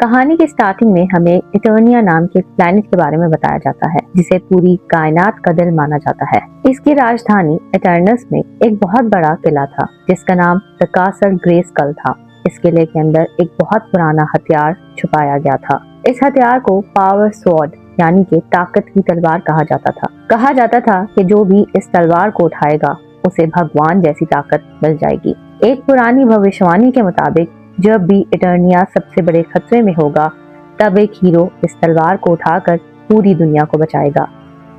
कहानी के स्टार्टिंग में हमें इटर्निया नाम के प्लैनेट के बारे में बताया जाता है, जिसे पूरी कायनात का दिल माना जाता है। इसकी राजधानी इटर्नस में एक बहुत बड़ा किला था, जिसका नाम द कासल ग्रेस्कुल था। इस किले के अंदर एक बहुत पुराना हथियार छुपाया गया था। इस हथियार को पावर स्वॉर्ड यानी कि ताकत की तलवार कहा जाता था। कहा जाता था कि जो भी इस तलवार को उठाएगा उसे भगवान जैसी ताकत मिल जाएगी। एक पुरानी भविष्यवाणी के मुताबिक जब भी इटर्निया सबसे बड़े खतरे में होगा, तब एक हीरो इस तलवार को उठाकर पूरी दुनिया को बचाएगा।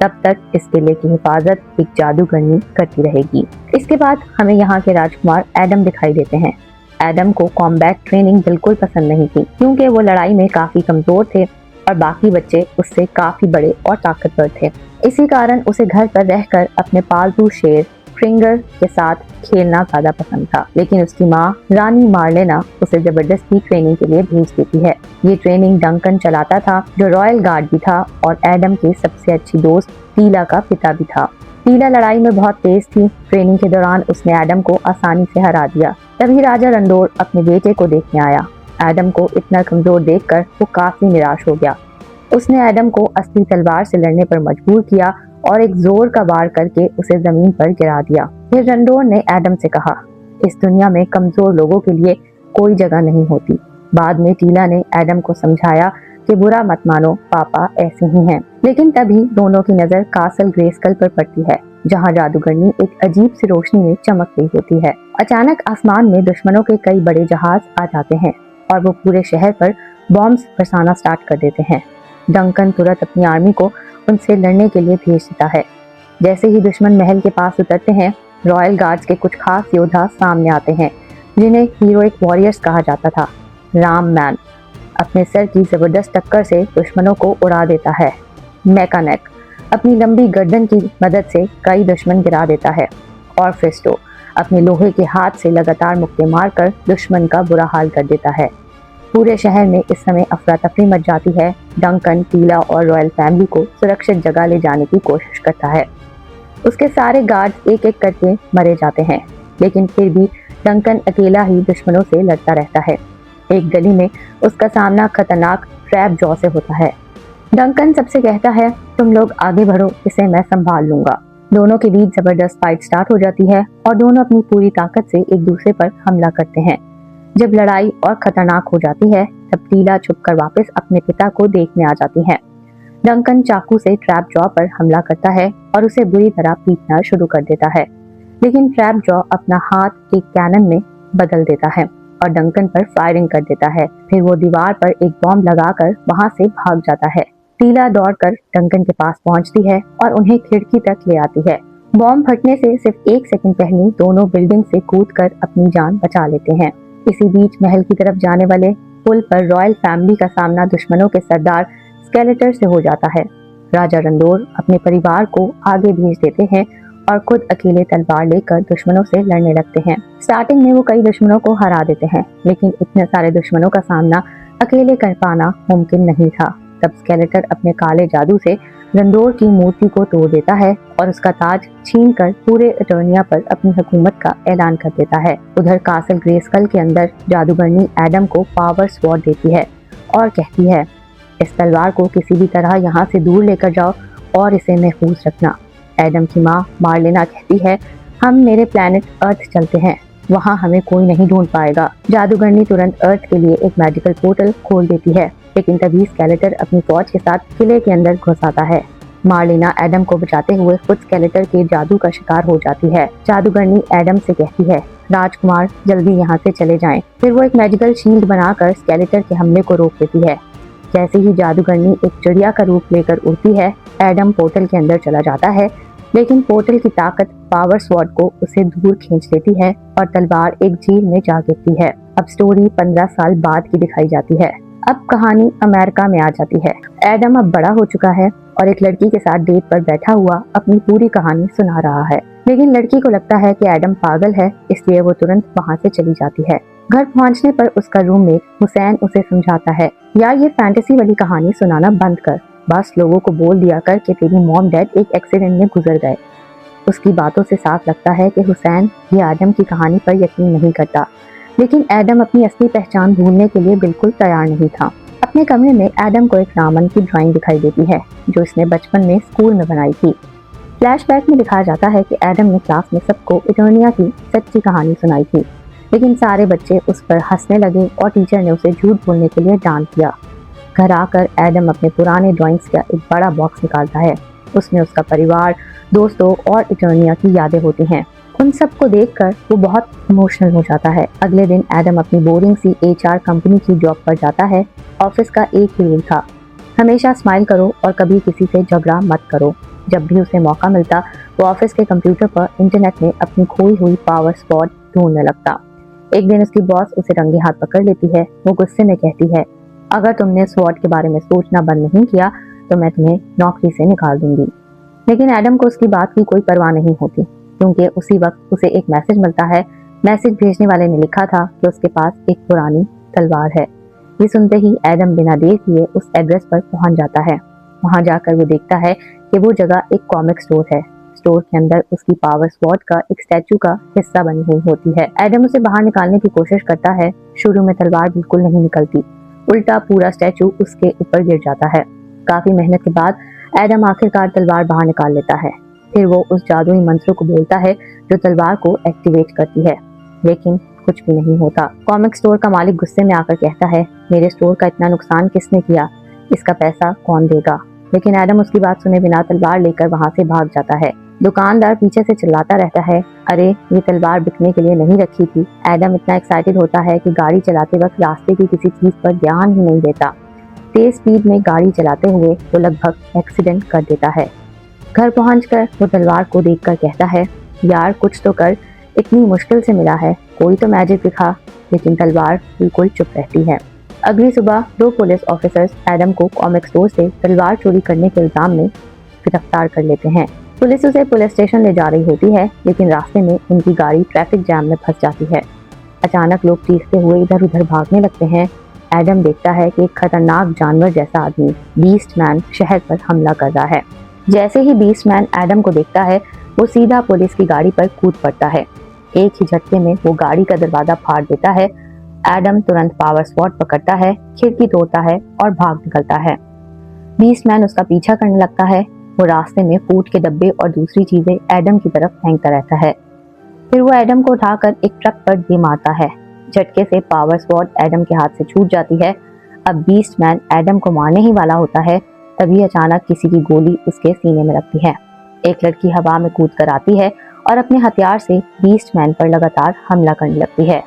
तब तक इस किले की हिफाजत एक जादूगरनी करती रहेगी। इसके बाद हमें यहाँ के राजकुमार एडम दिखाई देते हैं। एडम को कॉम्बैट ट्रेनिंग बिल्कुल पसंद नहीं थी, क्योंकि वो लड़ाई में काफी कमजोर थे और बाकी बच्चे उससे काफी बड़े और ताकतवर थे। इसी कारण उसे घर पर रहकर अपने पालतू शेर फ्रिंगर के साथ खेलना ज्यादा पसंद था। लेकिन उसकी माँ रानी मार्लेना उसे जबरदस्ती ट्रेनिंग के लिए भेज देती है। ये ट्रेनिंग डंकन चलाता था, जो रॉयल गार्ड भी था और एडम की सबसे अच्छी दोस्त टीला का पिता भी था। टीला लड़ाई में बहुत तेज थी। ट्रेनिंग के दौरान उसने एडम को आसानी से हरा दिया। तभी राजा रंडोर अपने बेटे को देखने आया। एडम को इतना कमजोर देखकर वो काफी निराश हो गया। उसने एडम को असली तलवार से लड़ने पर मजबूर किया और एक जोर का वार करके उसे जमीन पर गिरा दिया। फिर रंडोर ने एडम से कहा, इस दुनिया में कमजोर लोगों के लिए कोई जगह नहीं होती। बाद में टीला ने एडम को समझाया कि बुरा मत मानो, पापा ऐसे ही हैं। लेकिन तभी दोनों की नजर कासल ग्रेस्कुल पर पड़ती है, जहाँ जादूगरनी एक अजीब सी रोशनी में चमक रही होती है। अचानक आसमान में दुश्मनों के कई बड़े जहाज आ जाते हैं और वो पूरे शहर पर बॉम्ब्स बरसाना स्टार्ट कर देते हैं। डंकन तुरंत अपनी आर्मी को उनसे लड़ने के लिए भेज देता है। जैसे ही दुश्मन महल के पास उतरते हैं, रॉयल गार्ड्स के कुछ खास योद्धा सामने आते हैं, जिन्हें हीरोइक वॉरियर्स कहा जाता था। राम मैन अपने सर की जबरदस्त टक्कर से दुश्मनों को उड़ा देता है। मैकानेक अपनी लंबी गर्दन की मदद से कई दुश्मन गिरा देता है और फिस्टो अपने लोहे के हाथ से लगातार मुक्के मारकर दुश्मन का बुरा हाल कर देता है। पूरे शहर में इस समय अफरा तफरी मच जाती है। डंकन टीला और रॉयल फैमिली को सुरक्षित जगह ले जाने की कोशिश करता है। उसके सारे गार्ड्स एक एक करके मरे जाते हैं, लेकिन फिर भी डंकन अकेला ही दुश्मनों से लड़ता रहता है। एक गली में उसका सामना खतरनाक ट्रैप जॉ से होता है। डंकन सबसे कहता है, तुम लोग आगे बढ़ो, इसे मैं संभाल लूंगा। दोनों के बीच जबरदस्त फाइट स्टार्ट हो जाती है और दोनों अपनी पूरी ताकत से एक दूसरे पर हमला करते हैं। जब लड़ाई और खतरनाक हो जाती है, तब टीला छुपकर वापस अपने पिता को देखने आ जाती है। डंकन चाकू से ट्रैप जॉ पर हमला करता है और उसे बुरी तरह पीटना शुरू कर देता है, लेकिन ट्रैप जॉ अपना हाथ एक कैनन में बदल देता है और डंकन पर फायरिंग कर देता है। फिर वो दीवार पर एक बॉम्ब लगाकर वहां से भाग जाता है। टीला दौड़कर डंकन के पास पहुंचती है और उन्हें खिड़की तक ले आती है। बॉम्ब फटने से सिर्फ 1 सेकंड पहले दोनों बिल्डिंग से कूदकर अपनी जान बचा लेते हैं। इसी बीच महल की तरफ जाने वाले पुल पर रॉयल फैमिली का सामना दुश्मनों के सरदार स्केलेटर से हो जाता है। राजा रंडोर अपने परिवार को आगे भेज देते हैं और खुद अकेले तलवार लेकर दुश्मनों से लड़ने लगते हैं। स्टार्टिंग में वो कई दुश्मनों को हरा देते हैं, लेकिन इतने सारे दुश्मनों का सामना अकेले कर पाना मुमकिन नहीं था। तब स्केलेटर अपने काले जादू से रंडोर की मूर्ति को तोड़ देता है और उसका ताज छीनकर पूरे इटर्निया पर अपनी हुकूमत का ऐलान कर देता है। उधर कासल ग्रेस्कुल के अंदर जादूगरनी एडम को पावर स्वॉर्ड देती है और कहती है, इस तलवार को किसी भी तरह यहाँ से दूर लेकर जाओ और इसे महफूज रखना। एडम की माँ मार्लेना कहती है, हम मेरे प्लैनेट अर्थ चलते हैं, वहाँ हमें कोई नहीं ढूंढ पाएगा। जादूगरनी तुरंत अर्थ के लिए एक मैजिकल पोर्टल खोल देती है, लेकिन तभी स्केलेटर अपनी फौज के साथ किले के अंदर घुस आता है। मार्लेना एडम को बचाते हुए खुद स्केलेटर के जादू का शिकार हो जाती है। जादूगरनी एडम से कहती है, राजकुमार जल्दी यहाँ से चले जाएं। फिर वो एक मैजिकल शील्ड बनाकर स्केलेटर के हमले को रोक देती है। जैसे ही जादूगरनी एक चिड़िया का रूप लेकर उड़ती है, एडम पोर्टल के अंदर चला जाता है, लेकिन पोर्टल की ताकत पावर स्वॉर्ड को उसे दूर खींच लेती है और तलवार एक झील में जा गिरती है। अब स्टोरी 15 साल बाद की दिखाई जाती है। अब कहानी अमेरिका में आ जाती है। एडम अब बड़ा हो चुका है और एक लड़की के साथ डेट पर बैठा हुआ अपनी पूरी कहानी सुना रहा है, लेकिन लड़की को लगता है कि एडम पागल है, इसलिए वो तुरंत वहाँ से चली जाती है। घर पहुँचने पर उसका रूममेट हुसैन उसे समझाता है, यार ये फैंटेसी वाली कहानी सुनाना बंद कर, बस लोगों को बोल दिया कर कि तेरी मॉम डैड एक एक्सीडेंट में गुजर गए। उसकी बातों से साफ लगता है कि हुसैन ये एडम की कहानी पर यकीन नहीं करता, लेकिन एडम अपनी असली पहचान भूलने के लिए बिल्कुल तैयार नहीं था। अपने कमरे में एडम को एक रावण की ड्राइंग दिखाई देती है जो इसने बचपन में स्कूल में बनाई थी। फ्लैशबैक में दिखाया जाता है कि एडम ने क्लास में सबको इटर्निया की सच्ची कहानी सुनाई थी, लेकिन सारे बच्चे उस पर हंसने लगे और टीचर ने उसे झूठ बोलने के लिए डांट दिया। घर आकर एडम अपने पुराने ड्राइंग्स का एक बड़ा बॉक्स निकालता है। उसमें उसका परिवार, दोस्तों और इटर्निया की यादें होती हैं। उन सबको देखकर वो बहुत इमोशनल हो जाता है। अगले दिन एडम अपनी बोरिंग सी HR कंपनी की जॉब पर जाता है। ऑफिस का एक ही रूल था, हमेशा स्माइल करो और कभी किसी से झगड़ा मत करो। जब भी उसे मौका मिलता वो ऑफिस के कंप्यूटर पर इंटरनेट में अपनी खोई हुई पावर स्पॉट ढूंढने लगता। एक दिन उसकी बॉस उसे रंगे हाथ पकड़ लेती है। वो गुस्से में कहती है, अगर तुमने स्वॉट के बारे में सोचना बंद नहीं किया तो मैं तुम्हें नौकरी से निकाल दूंगी। लेकिन एडम को उसकी बात की कोई परवाह नहीं होती, क्योंकि उसी वक्त उसे एक मैसेज मिलता है। मैसेज भेजने वाले ने लिखा था कि उसके पास एक पुरानी तलवार है। ये सुनते ही एडम बिना देर किए उस एड्रेस पर पहुंच जाता है। वहां जाकर वो देखता है कि वो जगह एक कॉमिक स्टोर है। स्टोर के अंदर उसकी पावर स्वॉर्ड का एक स्टैचू का हिस्सा बनी हुई होती है। एडम उसे बाहर निकालने की कोशिश करता है। शुरू में तलवार बिल्कुल नहीं निकलती, उल्टा पूरा स्टैचू उसके ऊपर गिर जाता है। काफी मेहनत के बाद एडम आखिरकार तलवार बाहर निकाल लेता है। फिर वो उस जादुई मंत्र को बोलता है जो तलवार को एक्टिवेट करती है, लेकिन कुछ भी नहीं होता। कॉमिक स्टोर का मालिक गुस्से में आकर कहता है, मेरे स्टोर का इतना नुकसान किसने किया, इसका पैसा कौन देगा। लेकिन एडम उसकी बात सुने बिना तलवार लेकर वहां से भाग जाता है। दुकानदार पीछे से चिल्लाता रहता है, अरे ये तलवार बिकने के लिए नहीं रखी थी। एडम इतना एक्साइटेड होता है कि गाड़ी चलाते वक्त रास्ते की किसी चीज पर ध्यान ही नहीं देता। तेज स्पीड में गाड़ी चलाते हुए वो लगभग एक्सीडेंट कर देता है। घर पहुंचकर वो तलवार को देखकर कहता है, यार कुछ तो कर, इतनी मुश्किल से मिला है, कोई तो मैजिक दिखा। लेकिन तलवार बिल्कुल चुप रहती है। अगली सुबह 2 पुलिस ऑफिसर्स एडम को कॉमिक स्टोर से तलवार चोरी करने के इल्जाम में गिरफ्तार कर लेते हैं। पुलिस उसे पुलिस स्टेशन ले जा रही होती है, लेकिन रास्ते में उनकी गाड़ी ट्रैफिक जैम में फंस जाती है। अचानक लोग चीखते हुए इधर उधर भागने लगते हैं। एडम देखता है कि एक खतरनाक जानवर जैसा आदमी बीस्ट मैन शहर पर हमला कर रहा है। जैसे ही बीस्ट मैन एडम को देखता है वो सीधा पुलिस की गाड़ी पर कूद पड़ता है। एक ही झटके में वो गाड़ी का दरवाजा फाड़ देता है। एडम तुरंत पावर स्वॉर्ड पकड़ता है, खिड़की तोड़ता है और भाग निकलता है। बीस्ट मैन उसका पीछा करने लगता है। वो रास्ते में फूड के डब्बे और दूसरी चीजें एडम की तरफ फेंकता रहता है। फिर वो एडम को उठाकर एक ट्रक पर दे मारता है। झटके से पावर स्वॉर्ड एडम के हाथ से छूट जाती है। अब बीस्ट मैन एडम को मारने ही वाला होता है, तभी अचानक किसी की गोली उसके सीने में लगती है। एक लड़की हवा में कूद कर आती है और अपने हथियार से बीस्ट मैन पर लगातार हमला करने लगती है।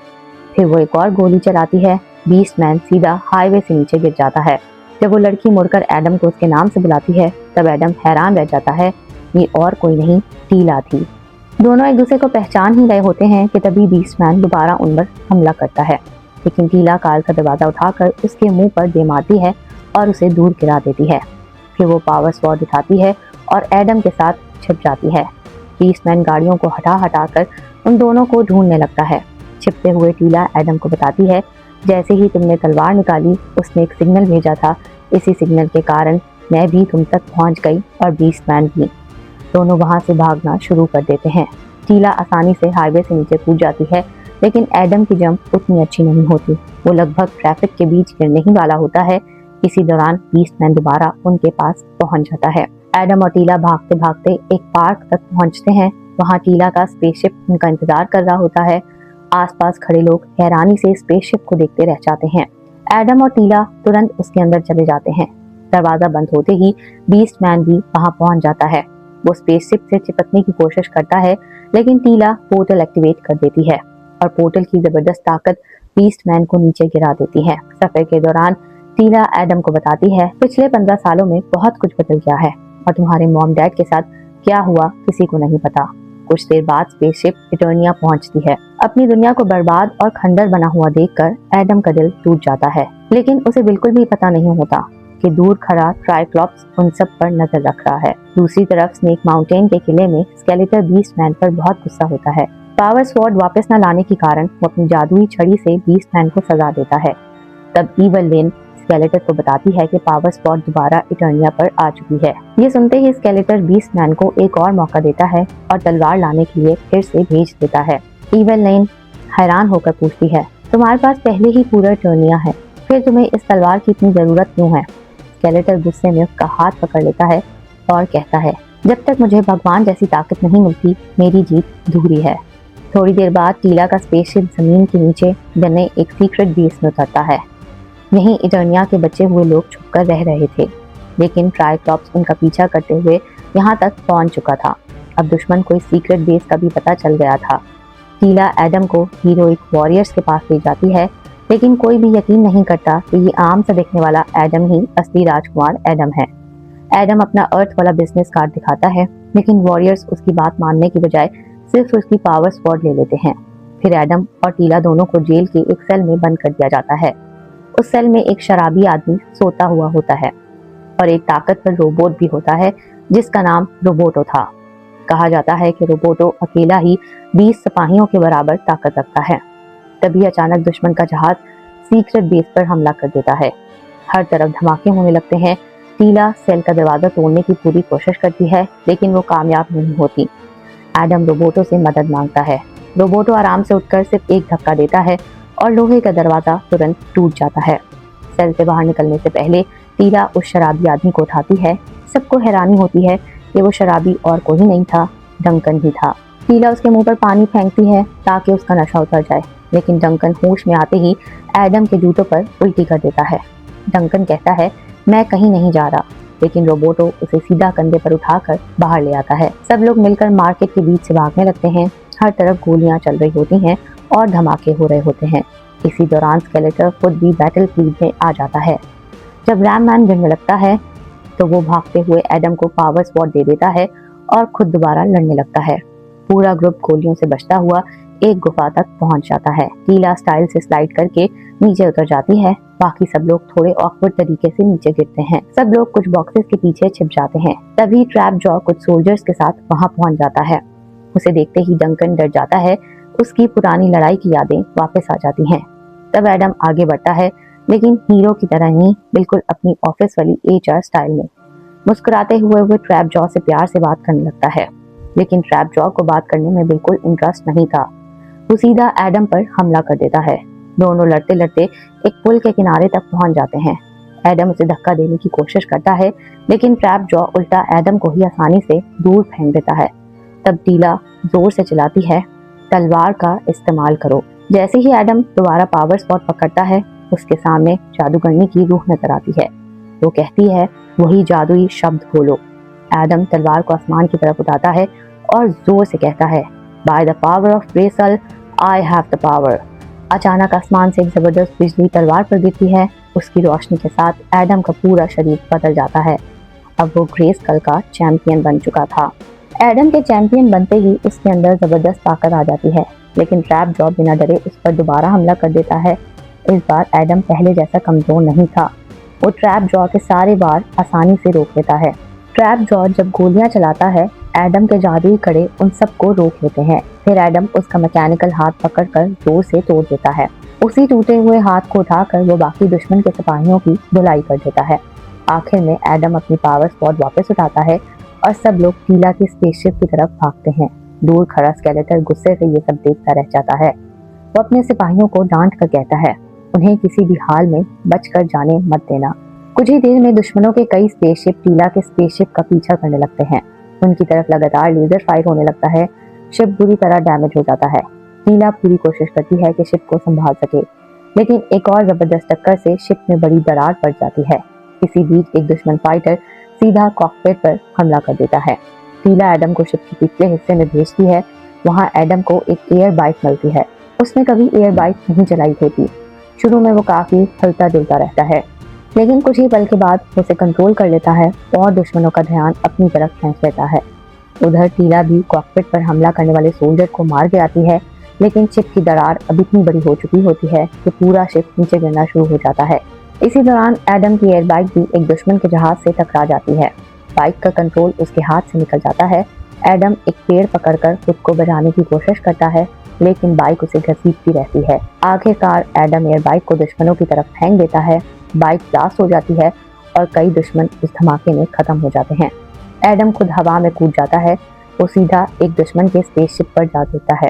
फिर वो एक और गोली चलाती है। बीस्ट मैन सीधा हाईवे से नीचे गिर जाता है। जब वो लड़की मुड़कर एडम को उसके नाम से बुलाती है तब एडम हैरान रह जाता है। ये और कोई नहीं, टीला थी। दोनों एक दूसरे को पहचान ही रहे होते हैं कि तभी बीस्ट मैन दोबारा उन पर हमला करता है, लेकिन टीला कार का दरवाजा उठाकर उसके मुंह पर दे मारती है और उसे दूर गिरा देती है। फिर वो पावर स्वॉर्ड उठाती है और एडम के साथ छिप जाती है। बीस्ट मैन गाड़ियों को हटा हटा कर उन दोनों को ढूंढने लगता है। छिपते हुए टीला एडम को बताती है, जैसे ही तुमने तलवार निकाली उसने एक सिग्नल भेजा था, इसी सिग्नल के कारण मैं भी तुम तक पहुंच गई और बीस्ट मैन भी। दोनों वहां से भागना शुरू कर देते हैं। टीला आसानी से हाईवे से नीचे कूद जाती है, लेकिन एडम की जंप उतनी अच्छी नहीं होती। वो लगभग ट्रैफिक के बीच गिरने ही वाला होता है। इसी दौरान बीस्ट मैन दोबारा उनके पास पहुंच जाता है। एडम और टीला भागते भागते एक पार्क तक पहुंचते हैं। वहां टीला का स्पेसशिप उनका इंतजार कर रहा होता है। आसपास खड़े लोग हैरानी से स्पेसशिप को देखते रह जाते हैं। एडम और टीला तुरंत उसके अंदर चले जाते हैं। दरवाजा बंद होते ही बीस्ट मैन भी वहां पहुंच जाता है। वो स्पेसशिप से चिपकने की कोशिश करता है, लेकिन टीला पोर्टल एक्टिवेट कर देती है और पोर्टल की जबरदस्त ताकत बीस्ट मैन को नीचे गिरा देती है। सफर के दौरान टीला एडम को बताती है, पिछले 15 सालों में बहुत कुछ बदल गया है और तुम्हारे मॉम डैड के साथ क्या हुआ किसी को नहीं पता। कुछ देर बाद स्पेसशिप इटर्निया पहुंचती है। अपनी दुनिया को बर्बाद और खंडर बना हुआ देखकर एडम का दिल टूट जाता है, लेकिन उसे बिल्कुल भी पता नहीं होता कि दूर खड़ा ट्राइक्लॉप्स उन सब पर नजर रख रहा है। दूसरी तरफ स्नेक माउंटेन के किले में स्केलेटर बीस्ट मैन पर बहुत गुस्सा होता है। पावर स्वॉर्ड वापस न लाने के कारण वो अपनी जादुई छड़ी से बीस्ट मैन को सजा देता है। तब ईवल लेन स्केलेटर को बताती है कि पावर स्वॉर्ड दोबारा इटर्निया पर आ चुकी है। ये सुनते ही स्केलेटर बीस्ट मैन को एक और मौका देता है और तलवार लाने के लिए फिर से भेज देता है। ईवल लेन हैरान होकर पूछती है, तुम्हारे पास पहले ही पूरा इटर्निया है, फिर तुम्हें इस तलवार की इतनी जरूरत क्यों है? स्केलेटर गुस्से में उसका हाथ पकड़ लेता है और कहता है, जब तक मुझे भगवान जैसी ताकत नहीं मिलती मेरी जीत अधूरी है। थोड़ी देर बाद टीला का स्पेसशिप जमीन के नीचे बने एक सीक्रेट बेस में उतरता है। यहीं इटर्निया के बचे हुए लोग छुपकर रह रहे थे, लेकिन ट्राइक्लॉप्स उनका पीछा करते हुए यहाँ तक पहुँच चुका था। अब दुश्मन को इस सीक्रेट बेस का भी पता चल गया था। टीला एडम को हीरोइक वॉरियर्स के पास ले जाती है, लेकिन कोई भी यकीन नहीं करता कि ये आम सा दिखने वाला एडम ही असली राजकुमार एडम है। एडम अपना अर्थ वाला बिजनेस कार्ड दिखाता है, लेकिन वॉरियर्स उसकी बात मानने की बजाय सिर्फ उसकी पावर स्वॉर्ड ले लेते हैं। फिर एडम और टीला दोनों को जेल के एक सेल में बंद कर दिया जाता है। उस सेल में एक शराबी आदमी सोता हुआ होता है और एक ताकतवर रोबोट भी होता है जिसका नाम रोबोटो था। कहा जाता है कि रोबोटो अकेला ही 20 सिपाहियों के बराबर ताकत रखता है। तभी अचानक दुश्मन का जहाज सीक्रेट बेस पर हमला कर देता है। हर तरफ धमाके होने लगते हैं। टीला सेल का दरवाजा तोड़ने की पूरी कोशिश करती है, लेकिन वो कामयाब नहीं होती। एडम रोबोटो से मदद मांगता है। रोबोटो आराम से उठकर सिर्फ एक धक्का देता है और लोहे का दरवाजा तुरंत टूट जाता है। सेल से बाहर निकलने से पहले टीला उस शराबी आदमी को उठाती है। सबको हैरानी होती है कि वो शराबी और कोई नहीं था, डंकन ही था। टीला उसके मुंह पर पानी फेंकती है ताकि उसका नशा उतर जाए, लेकिन डंकन होश में आते ही एडम के जूतों पर उल्टी कर देता है। डंकन कहता है, मैं कहीं नहीं जा रहा, लेकिन रोबोटो उसे सीधा कंधे पर उठाकर बाहर ले आता है। सब लोग मिलकर मार्केट के बीच से भागने लगते हैं। हर तरफ गोलियां चल रही होती हैं और धमाके हो रहे होते हैं। इसी दौरान स्केलेटर खुद भी बैटल फील्ड में आ जाता है। जब रैममैन गिरने लगता है तो वो भागते हुए एडम को पावर स्वॉर्ड दे देता है और खुद दोबारा लड़ने लगता है। पूरा ग्रुप गोलियों से बचता हुआ एक गुफा तक पहुंच जाता है। टीला स्टाइल से स्लाइड करके नीचे उतर जाती है। बाकी सब लोग थोड़े ऑकवर्ड तरीके से नीचे गिरते हैं। सब लोग कुछ बॉक्सेस के पीछे छिप जाते हैं। तभी ट्रैप जॉ कुछ सोल्जर्स के साथ वहां पहुंच जाता है। उसे देखते ही डंकन डर जाता है। उसकी पुरानी लड़ाई की यादें वापस आ जाती हैं। तब एडम आगे बढ़ता है, लेकिन हीरो की तरह नहीं, बिल्कुल अपनी ऑफिस वाली HR स्टाइल में। मुस्कुराते हुए वो ट्रैप जॉ से प्यार से बात करने लगता है, लेकिन ट्रैप जॉ को बात करने में बिल्कुल इंटरेस्ट नहीं था। वो सीधा एडम पर हमला कर देता है। दोनों लड़ते लड़ते एक पुल के किनारे तक पहुंच जाते हैं। एडम उसे धक्का देने की कोशिश करता है, लेकिन ट्रैप जॉ उल्टा एडम को ही आसानी से दूर फेंक देता है। तब टीला जोर से चिल्लाती है, तलवार का इस्तेमाल करो। जैसे ही एडम दोबारा पावर स्पॉट पकड़ता है, उसके सामने जादूगरनी की रूह नजर आती है। वो कहती है, वही जादुई शब्द बोलो। एडम तलवार को आसमान की तरफ उठाता है और जोर से कहता है, by the power of Brasel I have the power. अचानक आसमान से एक जबरदस्त बिजली तलवार पर गिरती है। उसकी रोशनी के साथ एडम का पूरा शरीर बदल जाता है। अब वो ग्रेस्कल का चैंपियन बन चुका था। एडम के चैंपियन बनते ही उसके अंदर जबरदस्त ताकत आ जाती है, लेकिन ट्रैप जॉ बिना डरे उस पर दोबारा हमला कर देता है। इस बार एडम पहले जैसा कमजोर नहीं था। वो ट्रैप जॉ के सारे वार आसानी से रोक लेता है। ट्रैप जॉ जब गोलियां चलाता है, एडम के जादुई कड़े उन सबको रोक लेते हैं। फिर एडम उसका मैकेनिकल हाथ पकड़कर जोर से तोड़ देता है। उसी टूटे हुए हाथ को उठाकर वो बाकी दुश्मन के सिपाहियों की धुलाई कर देता है। आखिर में एडम अपनी पावर स्पॉट वापस उठाता है और सब लोग टीला की स्पेसशिप की तरफ भागते हैं। दूर खड़ा स्केलेटर गुस्से से ये सब देखता रह जाता है। वो अपने सिपाहियों को डांट कर कहता है, उन्हें किसी भी हाल में बचकर जाने मत देना। कुछ ही देर में दुश्मनों के कई स्पेसशिप टीला के स्पेसशिप का पीछा करने लगते हैं। उनकी तरफ लगातार लेजर फायर होने लगता है। शिप बुरी तरह डैमेज हो जाता है। टीला पूरी कोशिश करती है कि शिप को संभाल सके, लेकिन एक और जबरदस्त टक्कर से शिप में बड़ी दरार पड़ जाती है। इसी बीच एक दुश्मन फाइटर सीधा कॉकपिट पर हमला कर देता है। टीला एडम को शिप के पिछले हिस्से में भेजती है। वहाँ एडम को एक एयर बाइक मिलती है। उसने कभी एयर बाइक नहीं चलाई होती। शुरू में वो काफी हिलता जुलता रहता है, लेकिन कुछ ही पल के बाद उसे कंट्रोल कर लेता है और दुश्मनों का ध्यान अपनी तरफ खींच लेता है। उधर टीला भी कॉकपिट पर हमला करने वाले सोल्जर को मार गिराती है, लेकिन शिप की दरार अब इतनी बड़ी हो चुकी होती है कि पूरा शिप नीचे गिरना शुरू हो जाता है। इसी दौरान एडम की एयर बाइक भी एक दुश्मन के जहाज से टकरा जाती है। बाइक का कंट्रोल उसके हाथ से निकल जाता है। एडम एक पेड़ पकड़कर खुद को बचाने की कोशिश करता है, लेकिन बाइक उसे घसीटती रहती है। आखिरकार एडम एयर बाइक को दुश्मनों की तरफ फेंक देता है। बाइक ब्लास्ट हो जाती है और कई दुश्मन उस धमाके में खत्म हो जाते हैं। एडम खुद हवा में कूद जाता है। वो सीधा एक दुश्मन के स्पेसशिप पर जा देता है।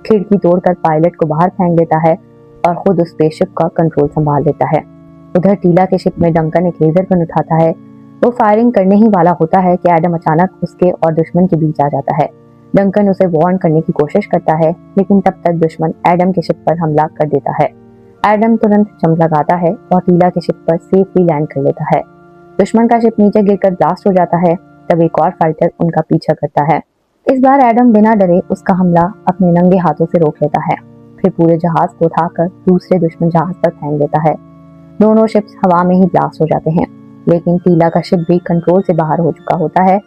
खिड़की तोड़कर पायलट को बाहर फेंक देता है और खुद उस स्पेसशिप का कंट्रोल संभाल लेता है। उधर टीला के शिप में डंकन एक लेजर गन उठाता है। वो फायरिंग करने ही वाला होता है कि एडम अचानक उसके और दुश्मन के बीच आ जाता है। डंकन उसे वार्न करने की कोशिश करता है, लेकिन तब तक दुश्मन एडम के शिप पर हमला कर देता है। एडम तुरंत जंप लगाता है और टीला के शिप पर सेफली लैंड कर लेता है। दुश्मन का शिप नीचे गिरकर ब्लास्ट हो जाता है। तब एक और फाइटर उनका पीछा करता है। इस बार एडम बिना डरे उसका हमला अपने नंगे हाथों से रोक लेता है। फिर पूरे जहाज को उठाकर दूसरे दुश्मन जहाज पर फेंक देता है। दोनों शिप्स हवा में ही ब्लास्ट हो जाते हैं, लेकिन टीला का शिप भी कंट्रोल से बाहर हो चुका होता है।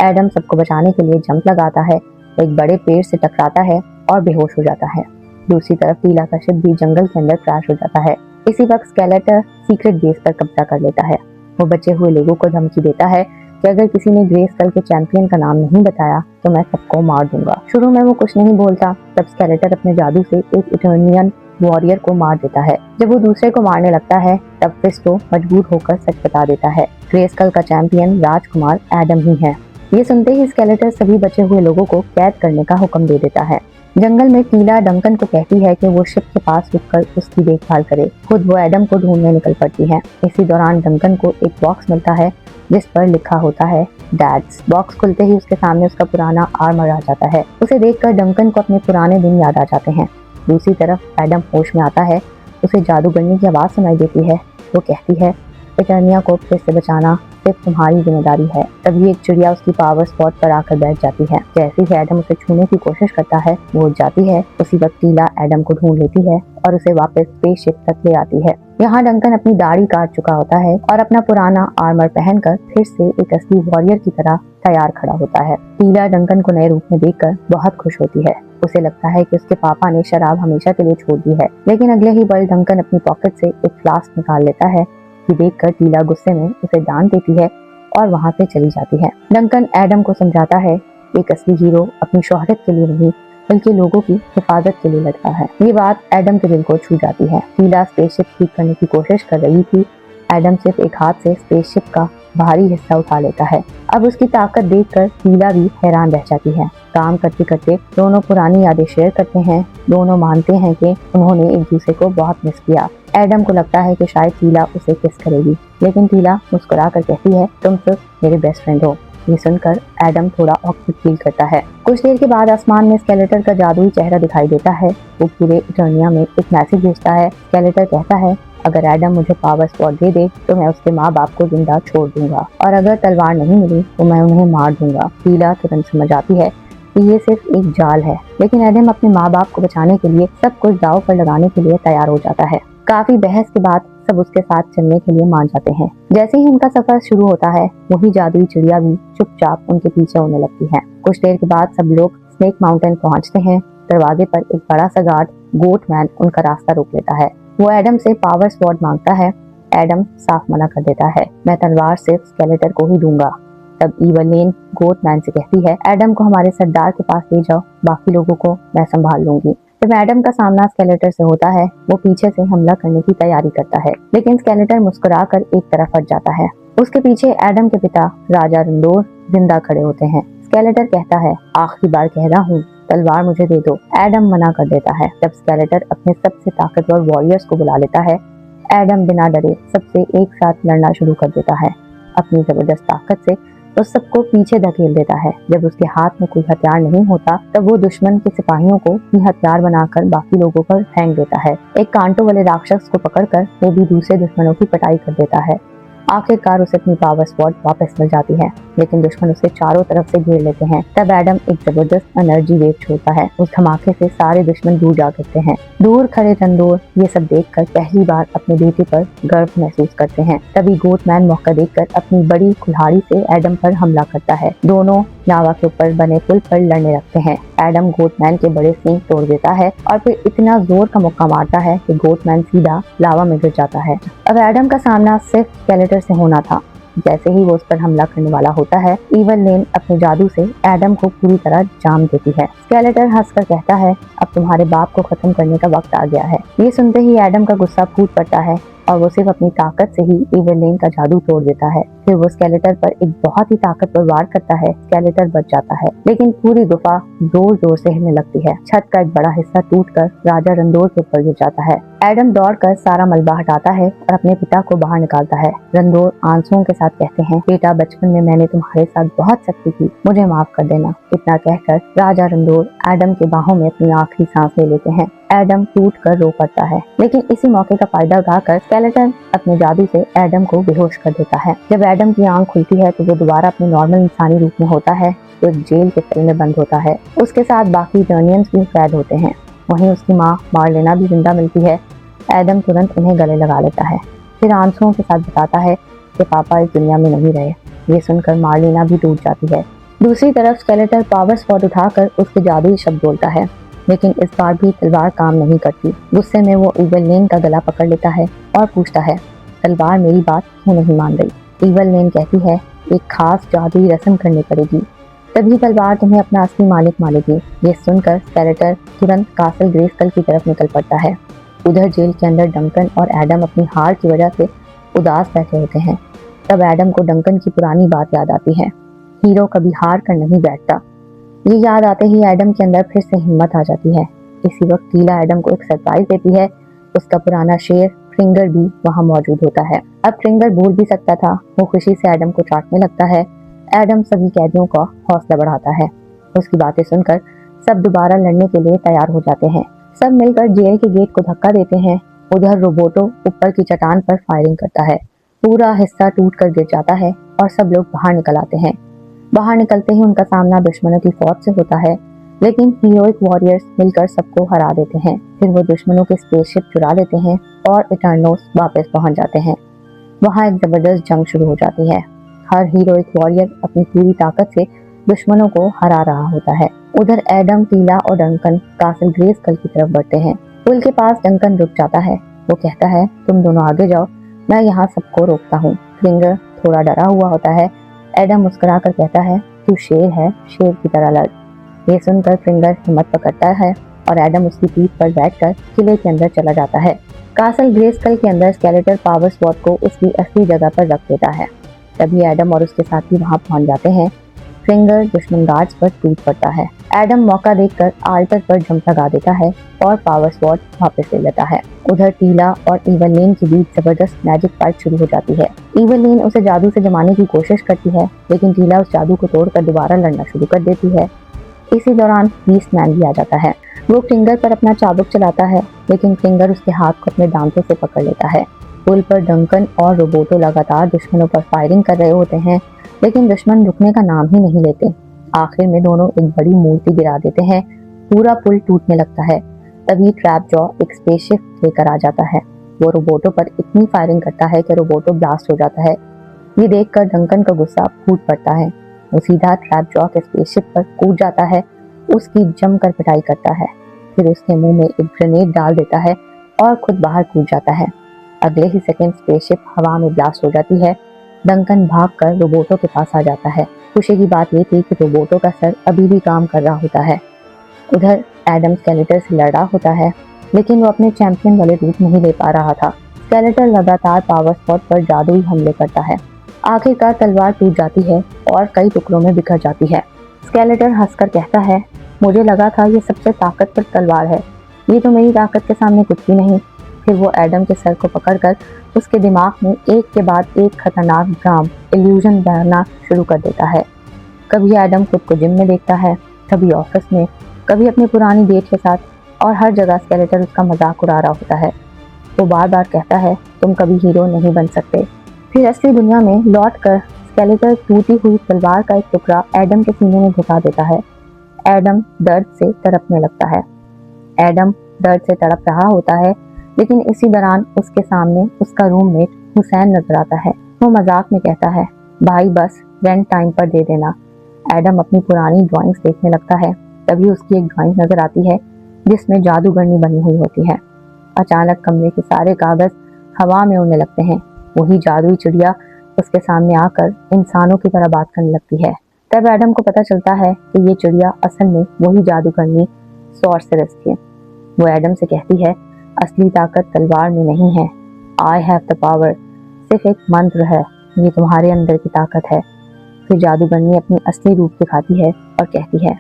एडम सबको बचाने के लिए जंप लगाता है, एक बड़े पेड़ से टकराता है और बेहोश हो जाता है। दूसरी तरफ टीला का शिप भी जंगल के अंदर क्रैश हो जाता है। इसी वक्त स्केलेटर सीक्रेट बेस पर कब्जा कर लेता है। वो बचे हुए लोगों को धमकी देता है कि अगर किसी ने ग्रेस्कल के चैंपियन का नाम नहीं बताया तो मैं सबको मार दूंगा। शुरू में वो कुछ नहीं बोलता, तब स्केलेटर अपने जादू से एक इटर्नियन वॉरियर को मार देता है। जब वो दूसरे को मारने लगता है तब फिस्टो मजबूर होकर सच बता देता है। ग्रेस्कल का चैंपियन राजकुमार एडम ही है। ये सुनते ही स्केलेटर सभी बचे हुए लोगों को कैद करने का हुक्म दे देता है। जंगल में टीला डंकन को कहती है कि वो शिप के पास रुककर उसकी देखभाल करे। खुद वो एडम को ढूंढने निकल पड़ती है। इसी दौरान डंकन को एक बॉक्स मिलता है जिस पर लिखा होता है डैड्स। बॉक्स खुलते ही उसके सामने उसका पुराना आर्मर आ जाता है। उसे देखकर डंकन को अपने पुराने दिन याद आ जाते हैं। दूसरी तरफ एडम होश में आता है। उसे जादूगरनी की आवाज सुनाई देती है। वो कहती है, इटर्निया को फिर से बचाना सिर्फ तुम्हारी जिम्मेदारी है। तभी एक चिड़िया उसकी पावर स्पॉट पर आकर बैठ जाती है। जैसे ही एडम उसे छूने की कोशिश करता है वो उड़ जाती है। उसी वक्त टीला एडम को ढूंढ लेती है और उसे वापस स्पेसशिप तक ले आती है। यहाँ डंकन अपनी दाढ़ी काट चुका होता है और अपना पुराना आर्मर पहनकर फिर से एक असली वॉरियर की तरह तैयार खड़ा होता है। टीला डंकन को नए रूप में देखकर बहुत खुश होती है। उसे लगता है कि उसके पापा ने शराब हमेशा के लिए छोड़ दी है, लेकिन अगले ही पल डंकन अपनी पॉकेट से एक फ्लास्क निकाल लेता है। ये देखकर टीला गुस्से में उसे डांट देती है और वहाँ से चली जाती है। डंकन एडम को समझाता है एक असली हीरो अपनी शोहरत के लिए नहीं बल्कि लोगों की हिफाजत के लिए लड़ता है। ये बात एडम के दिल को छू जाती है। टीला स्पेसशिप ठीक करने की कोशिश कर रही थी। एडम सिर्फ एक हाथ से स्पेसशिप का भारी हिस्सा उठा लेता है। अब उसकी ताकत देखकर टीला भी हैरान रह जाती है। काम करते करते दोनों पुरानी यादें शेयर करते हैं। दोनों मानते हैं कि उन्होंने एक दूसरे को बहुत मिस किया। एडम को लगता है कि शायद टीला उसे किस करेगी, लेकिन टीला मुस्कुरा कर कहती है, तुम सिर्फ मेरे बेस्ट फ्रेंड हो। ये सुनकर एडम थोड़ा ऑकवर्ड फील करता है। कुछ देर के बाद आसमान में स्केलेटर का जादुई चेहरा दिखाई देता है। वो पूरे इटर्निया में एक मैसेज भेजता है। स्केलेटर कहता है, अगर एडम मुझे पावर स्पॉट दे दे तो मैं उसके माँ बाप को जिंदा छोड़ दूंगा, और अगर तलवार नहीं मिली तो मैं उन्हें मार दूंगा। टीला तुरंत समझ आती है कि ये सिर्फ एक जाल है, लेकिन एडम अपने माँ बाप को बचाने के लिए सब कुछ दांव पर लगाने के लिए तैयार हो जाता है। काफी बहस के बाद सब उसके साथ चलने के लिए मान जाते हैं। जैसे ही उनका सफर शुरू होता है वही जादुई चिड़िया भी चुपचाप उनके पीछे होने लगती है। कुछ देर के बाद सब लोग स्नेक माउंटेन पहुंचते हैं। दरवाजे पर एक बड़ा सा गार्ड गोटमैन उनका रास्ता रोक लेता है। वो एडम से पावर स्वॉर्ड मांगता है। एडम साफ मना कर देता है, मैं तलवार सिर्फ स्केलेटर को ही दूंगा। तब ईवलेन गोटमैन से कहती है, एडम को हमारे सरदार के पास ले जाओ, बाकी लोगों को मैं संभाल लूंगी। जब एडम का सामना स्केलेटर से होता है वो पीछे से हमला करने की तैयारी करता है, लेकिन स्केलेटर मुस्कुराकर एक तरफ हट जाता है। उसके पीछे एडम के पिता राजा रंडोर जिंदा खड़े होते हैं। स्केलेटर कहता है, आखिरी बार कह रहा हूँ, तलवार मुझे दे दो। एडम मना कर देता है। तब स्केलेटर अपने सबसे ताकतवर वॉरियर्स को बुला लेता है। एडम बिना डरे सबसे एक साथ लड़ना शुरू कर देता है। अपनी जबरदस्त ताकत से वो सबको पीछे धकेल देता है। जब उसके हाथ में कोई हथियार नहीं होता तब वो दुश्मन के सिपाहियों को ही हथियार बनाकर बाकी लोगों पर फेंक देता है। एक कांटों वाले राक्षस को पकड़कर वो भी दूसरे दुश्मनों की पिटाई कर देता है। आखिरकार उसे अपनी पावर स्पॉट वापस मिल जाती है, लेकिन दुश्मन उसे चारों तरफ से घेर लेते हैं। तब एडम एक जबरदस्त एनर्जी वेव छोड़ता है। उस धमाके से सारे दुश्मन दूर जा गिरते हैं। दूर खड़े रंडोर ये सब देखकर पहली बार अपने बेटे पर गर्व महसूस करते हैं। तभी गोटमैन मौका देखकर अपनी बड़ी कुल्हाड़ी से एडम पर हमला करता है। दोनों लावा के ऊपर बने पुल पर लड़ने लगते हैं। एडम गोटमैन के बड़े सींग तोड़ देता है और फिर इतना जोर का मुक्का मारता है कि गोटमैन सीधा लावा में गिर जाता है। अब एडम का सामना सिर्फ स्केलेटर से होना था। जैसे ही वो उस पर हमला करने वाला होता है ईवलेन अपने जादू से एडम को पूरी तरह जाम देती है। स्केलेटर हंसकर कहता है, अब तुम्हारे बाप को खत्म करने का वक्त आ गया है। ये सुनते ही एडम का गुस्सा फूट पड़ता है और वो सिर्फ अपनी ताकत से ही ईवलेन का जादू तोड़ देता है। फिर वो स्केलेटर पर एक बहुत ही ताकतवर वार करता है। स्केलेटर बच जाता है, लेकिन पूरी गुफा जोर जोर से हिलने लगती है। छत का एक बड़ा हिस्सा टूटकर राजा रंदोर के ऊपर गिर जाता है। एडम दौड़कर सारा मलबा हटाता है और अपने पिता को बाहर निकालता है। रंदोर आंसुओं के साथ कहते हैं, बेटा, बचपन में मैंने तुम्हारे साथ बहुत सख्ती की, मुझे माफ कर देना। इतना कहकर राजा रंदोर एडम के बाहों में अपनी आखिरी सांस ले लेते हैं। एडम टूट कर रो पड़ता है, लेकिन इसी मौके का फायदा उठाकर स्केलेटन अपने जादू से एडम को बेहोश कर देता है। जब एडम की आंख खुलती है तो वो दोबारा अपने नॉर्मल इंसानी रूप में होता है। वो एक जेल के सेल में बंद होता है। उसके साथ बाकी इटर्नियंस भी कैद होते हैं। वहीं उसकी माँ मार्लेना भी जिंदा मिलती है। एडम तुरंत उन्हें गले लगा लेता है, फिर आंसुओं के साथ बताता है कि पापा इस दुनिया में नहीं रहे। ये सुनकर मार्लेना भी टूट जाती है। दूसरी तरफ स्केलेटर पावर स्वॉर्ड उठाकर उसके जादुई शब्द बोलता है, लेकिन इस बार भी तलवार काम नहीं करती। गुस्से में वो इवल का गला पकड़ लेता है और पूछता है, तलवार मेरी बात क्यों नहीं मान रही? इवल कहती है, एक खास जादुई रस्म करनी पड़ेगी, तभी तलवार तुम्हें अपना असली मालिक मानेगी। ये सुनकर स्केलेटर तुरंत कासल ग्रेस्कल की तरफ निकल पड़ता है। उधर जेल के अंदर डंकन और एडम अपनी हार की वजह से उदास बैठे होते हैं। तब एडम को डंकन की पुरानी बात याद आती है, हीरो कभी हार कर नहीं बैठता। ये याद आते ही एडम के अंदर फिर से हिम्मत आ जाती है। इसी वक्त टीला एडम को एक सरप्राइज देती है। उसका पुराना शेर फ्रिंगर भी वहाँ मौजूद होता है। अब फ्रिंगर भूल भी सकता था। वो खुशी से एडम को चाटने लगता है। एडम सभी कैदियों का हौसला बढ़ाता है। उसकी बातें सुनकर सब दोबारा लड़ने के लिए तैयार हो जाते हैं। सब मिलकर जेल के गेट को धक्का देते हैं। उधर रोबोटो ऊपर की चट्टान पर फायरिंग करता है। पूरा हिस्सा टूट कर गिर जाता है और सब लोग बाहर निकल आते हैं। बाहर निकलते ही उनका सामना दुश्मनों की फौज से होता है, लेकिन हीरोइक वॉरियर्स मिलकर सबको हरा देते हैं। फिर वो दुश्मनों के स्पेसशिप चुरा लेते हैं और इटर्नोस वापस पहुंच जाते हैं। वहाँ एक जबरदस्त जंग शुरू हो जाती है। हर हीरोइक वॉरियर अपनी पूरी ताकत से दुश्मनों को हरा रहा होता है। उधर एडम, टीला और डंकन कासल ग्रेस्कल की तरफ बढ़ते हैं। पुल के पास डंकन रुक जाता है। वो कहता है, तुम दोनों आगे जाओ, मैं यहाँ सबको रोकता हूँ। फ्रिंगर थोड़ा डरा हुआ होता है। एडम मुस्कुरा कर कहता है, तू शेर है, शेर की तरह लड़। ये सुनकर फ्रिंगर हिम्मत पकड़ता है और एडम उसकी पीठ पर बैठकर किले के अंदर चला जाता है। कासल ग्रेस्कल के अंदर स्केलेटर पावर स्वॉर्ड को उसकी असली जगह पर रख देता है। तभी एडम और उसके साथी वहां पहुंच जाते हैं। फ्रिंगर दुश्मन गार्ड्स पर टूट पड़ता है। एडम मौका देखकर आल्टर पर जंप लगा देता है और पावर स्वॉर्ड वापस ले लेता है। उधर टीला और इवलिन के बीच जबरदस्त मैजिक फाइट शुरू हो जाती है। इवलिन उसे जादू से जमाने की कोशिश करती है, लेकिन टीला उस जादू को तोड़कर दोबारा लड़ना शुरू कर देती है। इसी दौरान बीस्ट मैन भी आ जाता है। वो फ्रिंगर पर अपना चाबुक चलाता है, लेकिन फ्रिंगर उसके हाथ को अपने दांतों से पकड़ लेता है। पुल पर डंकन और रोबोटो लगातार दुश्मनों पर फायरिंग कर रहे होते हैं, लेकिन दुश्मन रुकने का नाम ही नहीं लेते। आखिर में दोनों एक बड़ी मूर्ति गिरा देते हैं। पूरा पुल टूटने लगता है। तभी ट्रैप जॉ एक स्पेसशिप लेकर आ जाता है। वो रोबोटो पर इतनी फायरिंग करता है कि रोबोटो ब्लास्ट हो जाता है। ये देखकर डंकन का गुस्सा फूट पड़ता है। वो सीधा ट्रैप जॉ के स्पेसशिप पर कूद जाता है, उसकी जमकर पिटाई करता है। फिर उसके मुंह में एक ग्रेनेड डाल देता है और खुद बाहर कूद जाता है। अगले ही सेकंड स्पेसशिप हवा में ब्लास्ट हो जाती है। डंकन भागकर रोबोटो के पास आ जाता है। खुशी की बात ये थी कि रोबोटो का सर अभी भी काम कर रहा होता है। उधर एडम स्केलेटर से लड़ रहा होता है, लेकिन वो अपने चैंपियन वाले रूप नहीं ले पा रहा था। स्केलेटर लगातार पावर स्पॉट पर जादुई हमले करता है। आखिरकार तलवार टूट जाती है और कई टुकड़ों में बिखर जाती है। स्केलेटर हंसकर कहता है, मुझे लगा था ये सबसे ताकतवर तलवार है, ये तो मेरी ताकत के सामने कुछ भी नहीं। फिर वो एडम के सर को पकड़कर उसके दिमाग में एक के बाद एक खतरनाक ड्राम इल्यूजन बनाना शुरू कर देता है। कभी एडम खुद को जिम में देखता है, कभी ऑफिस में, कभी अपनी पुरानी डेट के साथ, और हर जगह स्केलेटर उसका मजाक उड़ा रहा होता है। वो बार बार कहता है, तुम कभी हीरो नहीं बन सकते। फिर असली दुनिया में लौट कर स्केलेटर टूटी हुई तलवार का एक टुकड़ा एडम के सीने में घुसा देता है। एडम दर्द से तड़पने लगता है। एडम दर्द से तड़प रहा होता है, लेकिन इसी दौरान उसके सामने उसका रूममेट हुसैन नजर आता है। वो मजाक में कहता है, भाई बस रेंट टाइम पर दे देना। एडम अपनी पुरानी ड्राइंग्स देखने लगता है। तभी उसकी एक ड्राइंग नजर आती है जिसमें जादूगरनी बनी हुई होती है। अचानक कमरे के सारे कागज हवा में उड़ने लगते हैं। वही जादुई चिड़िया उसके सामने आकर इंसानों की तरह बात करने लगती है। तब एडम को पता चलता है कि ये चिड़िया असल में वही जादूगरनी सॉर्सरस थी। वो एडम से कहती है, असली ताकत तलवार में नहीं है, आई हैव द पावर सिर्फ एक मंत्र है ये तुम्हारे अंदर की ताकत है। फिर जादूगरनी अपनी असली रूप दिखाती है और कहती है,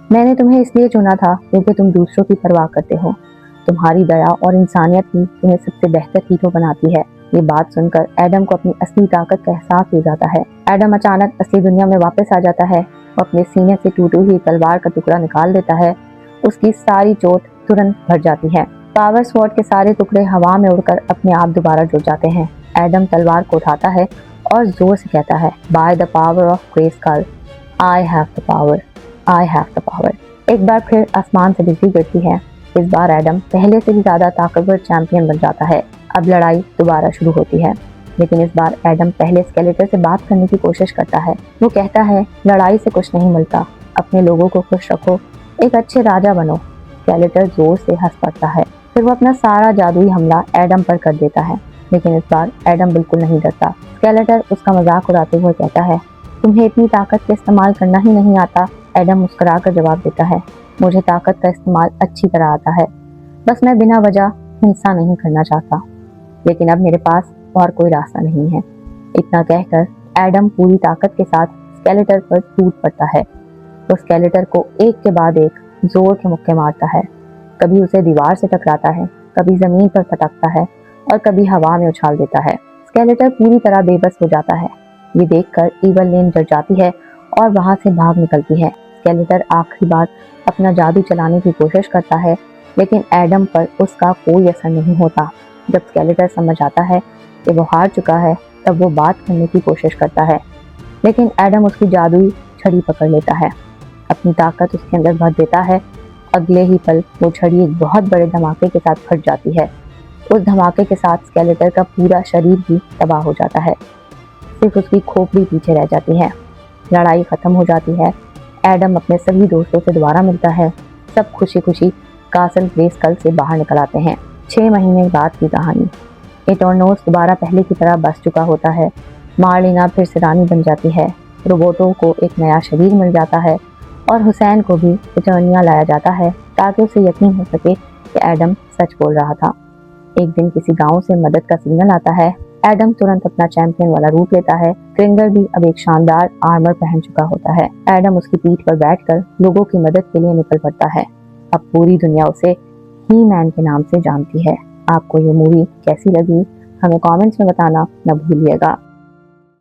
मैंने तुम्हें इसलिए चुना था क्योंकि तुम दूसरों की परवाह करते हो। तुम्हारी दया और इंसानियत ही तुम्हें सबसे बेहतर हीरो बनाती है। ये बात सुनकर एडम को अपनी असली ताकत का एहसास हो जाता है। एडम अचानक असली दुनिया में वापस आ जाता है। वो अपने सीने से टूटी हुई तलवार का टुकड़ा निकाल देता है। उसकी सारी चोट तुरंत भर जाती है। पावर स्वॉर्ड के सारे टुकड़े हवा में उड़कर अपने आप दोबारा जुड़ जाते हैं। एडम तलवार को उठाता है और जोर से कहता है, by the power of Grayskull, I have the power, I have the power. एक बार फिर आसमान से बिजली गिरती है। इस बार एडम पहले से भी ज्यादा ताकतवर चैंपियन बन जाता है। अब लड़ाई दोबारा शुरू होती है, लेकिन इस बार एडम पहले स्केलेटर से बात करने की कोशिश करता है। वो कहता है, लड़ाई से कुछ नहीं मिलता, अपने लोगों को खुश रखो, एक अच्छे राजा बनो। स्केलेटर जोर से हंस पड़ता है। फिर वो अपना सारा जादुई हमला एडम पर कर देता है, लेकिन इस बार एडम बिल्कुल नहीं डरता। स्केलेटर उसका मजाक उड़ाते हुए कहता है, तुम्हें इतनी ताकत का इस्तेमाल करना ही नहीं आता। एडम मुस्कुराकर जवाब देता है, मुझे ताकत का इस्तेमाल अच्छी तरह आता है, बस मैं बिना वजह हिंसा नहीं करना चाहता। लेकिन अब मेरे पास और कोई रास्ता नहीं है। इतना कहकर एडम पूरी ताकत के साथ स्केलेटर पर टूट पड़ता है। वो स्केलेटर को एक के बाद एक जोर के मुक्के मारता है। कभी उसे दीवार से टकराता है, कभी जमीन पर पटकता है और कभी हवा में उछाल देता है। स्केलेटर पूरी तरह बेबस हो जाता है। ये देखकर ईवल लेन डर जाती है और वहां से भाग निकलती है। स्केलेटर आखिरी बार अपना जादू चलाने की कोशिश करता है, लेकिन एडम पर उसका कोई असर नहीं होता। जब स्केलेटर समझ आता है कि वो हार चुका है, तब वो बात करने की कोशिश करता है, लेकिन एडम उसकी जादुई छड़ी पकड़ लेता है, अपनी ताकत उसके अंदर भर देता है। अगले ही पल वो छड़ी एक बहुत बड़े धमाके के साथ फट जाती है। उस धमाके के साथ स्केलेटर का पूरा शरीर भी तबाह हो जाता है, सिर्फ उसकी खोपड़ी पीछे रह जाती है। लड़ाई खत्म हो जाती है। एडम अपने सभी दोस्तों से दोबारा मिलता है। सब खुशी खुशी कासल ग्रेस्कुल से बाहर निकल आते हैं। 6 महीने बाद की कहानी। एटर्नोस दोबारा पहले की तरह बस चुका होता है। मार्लिना फिर से रानी बन जाती है। रोबोटों को एक नया शरीर मिल जाता है और हुसैन को भी इटर्निया लाया जाता है ताकि उसे यकीन हो सके कि एडम सच बोल रहा था। एक दिन किसी गांव से मदद का सिग्नल आता है। एडम तुरंत अपना चैंपियन वाला रूप लेता है। क्रिंगर भी अब एक शानदार आर्मर पहन चुका होता है। एडम उसकी पीठ पर बैठकर लोगों की मदद के लिए निकल पड़ता है। अब पूरी दुनिया उसे ही मैन के नाम से जानती है। आपको ये मूवी कैसी लगी हमें कमेंट्स में बताना न भूलिएगा।